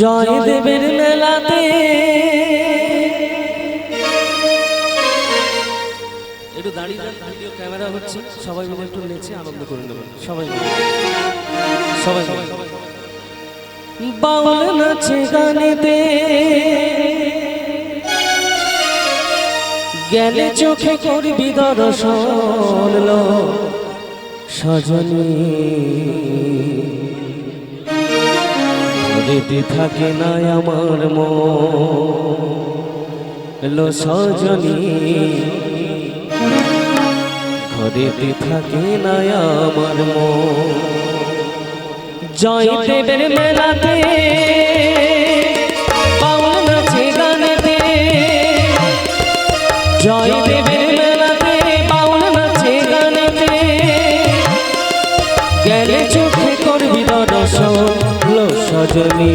জয়দেবের মেলাতে একটু দাঁড়িয়ে যান, ভিডিও ক্যামেরা হচ্ছে, সবাই মিলে একটু নেচে আনন্দ করে নেবেন। সবাই মিলে বাউল নাচে গানেতে গেলে চোখে করবি দর্শন লো সজনী ঘরেতে থাকে না আমার মন লো সজনী ঘরেতে থাকে না আমার মন। জয়দেবের মেলাতে বাউল নাচে গানেতে জয়দেবের মেলাতে বাউল নাচে গানেতে গেলে চোখে করবি দর্শন লো সজনী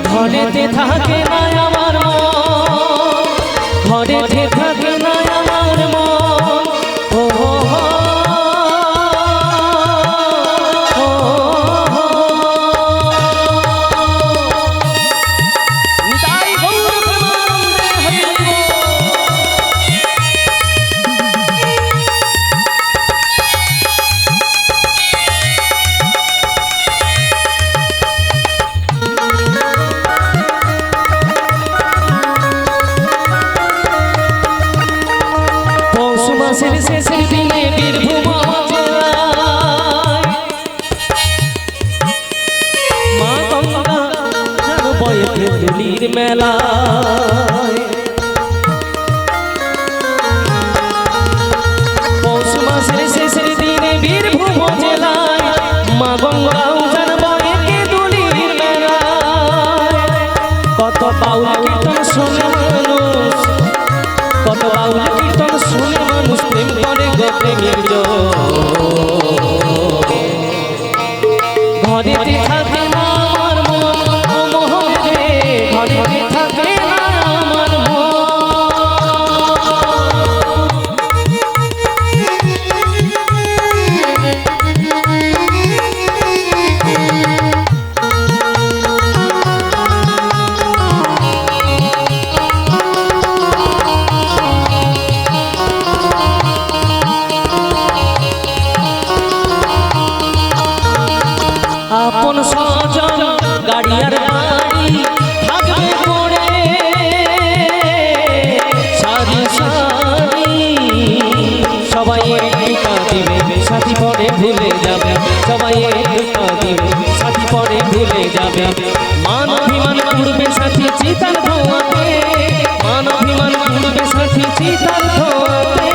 ঘরেতে থাকে না আমার মন ঘরেতে থাকে না আমার মন। শেষের দিনে বীরভূম মা গঙ্গা যেন বয়ে দুলির মেলা পৌষ মাসের শেষের দিনে বীরভূম জেলায় মা গঙ্গা যেন বয়ে দুলির মেলা। কত বাউল কীর্তন শোনে মানুষ কত বাউল কীর্তন শুনে মানুষ প্রেম করে প্রেমের ঘরেতে থাকে না আমার মন মোহনে ঘরেতে থাকে না আমার আপন সজন গাড়িয়ার বাড়ি থাকবে পড়ে সারি সারি সবাই একটু দিবে সাথী পরে ভুলে যাবে সবাই একটু দিবে সাথী পরে ভুলে যাবে। মান অভিমান করবে সাথী চিতার ধোঁয়াতে মান অভিমান করবে সাথী চিতার ধোঁয়াতে।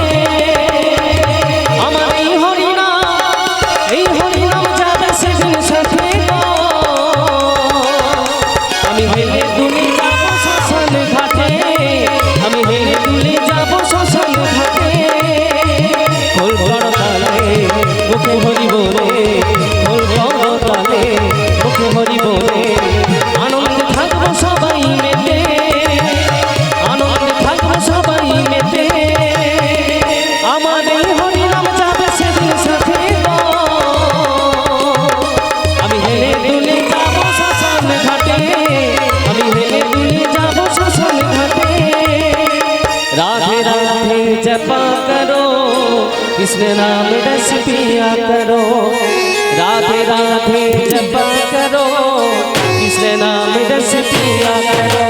আমার এই হরিনাম যাবে সেদিন সাথে আমি হেলে তুলে যাব শ্মশান ঘাটে আমি হেলে তুলে যাব শ্মশান ঘাটে। খোল বড় তালে মুখে হরি বলে খোল বড় তালে মুখে হরি বলে আনন্দে থাকবো সবাই মেতে আনন্দে থাকবো সবাই মেতে। আমার এই হরিনাম যাবে সেদিন সাথে আমি হেলে তুলে যাব শ্মশান ঘাটে আমি হেলে তুলে যাব শ্মশান ঘাটে। राधे राधे जपा करो कृष्ण नाम रस पिया करो राधे राधे जपा करो कृष्ण नाम रस पिया करो।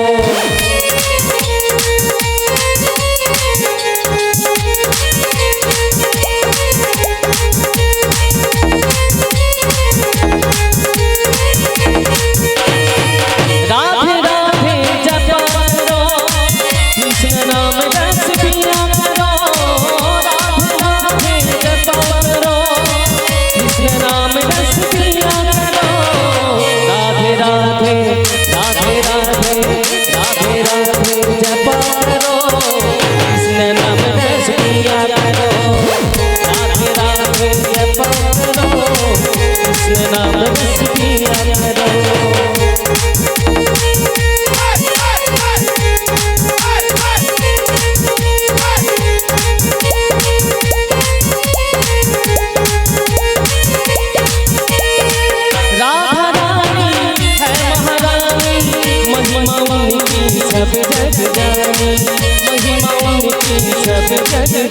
जग जानी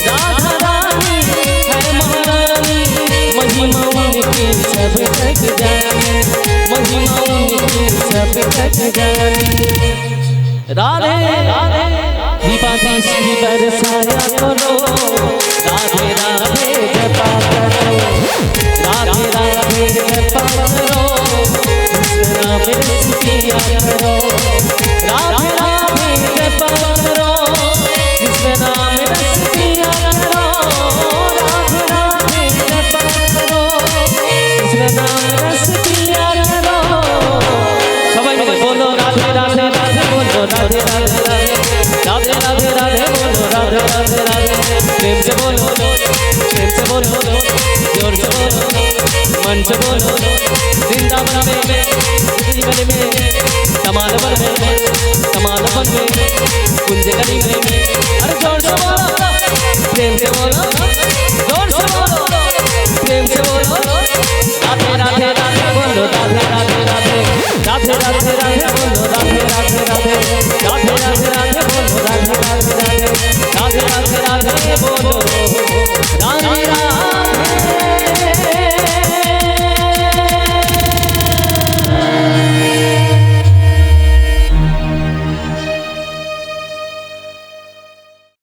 राधा रानी है महारानी महिमा उनकी सब जग जानी महिमा उनकी सब जग जानी राधे राधे दीपा दृष्टि बरसाया करो राधे राधे जपा करो राधे राधे जपा करो कृष्ण नाम रस पिया करो राधे राधे जपा करो कृष्ण नाम रस पिया करो राधे राधे जपा करो कृष्ण नाम रस पिया करो सबाई मिले बोलो राधे राधे राधे बोलो राधे राधे राधे राधे राधे बोलो राधे राधे राधे प्रेम से बोलो जोर से बोलो मन से बोलो वृंदावन में गली गली में कमाल बन में कुंज गली गली में अरे जोर से बोलो प्रेम से बोलो जोर से बोलो प्रेम से बोलो राधे राधे राधे बोलो राधे राधे राधे राधे राधे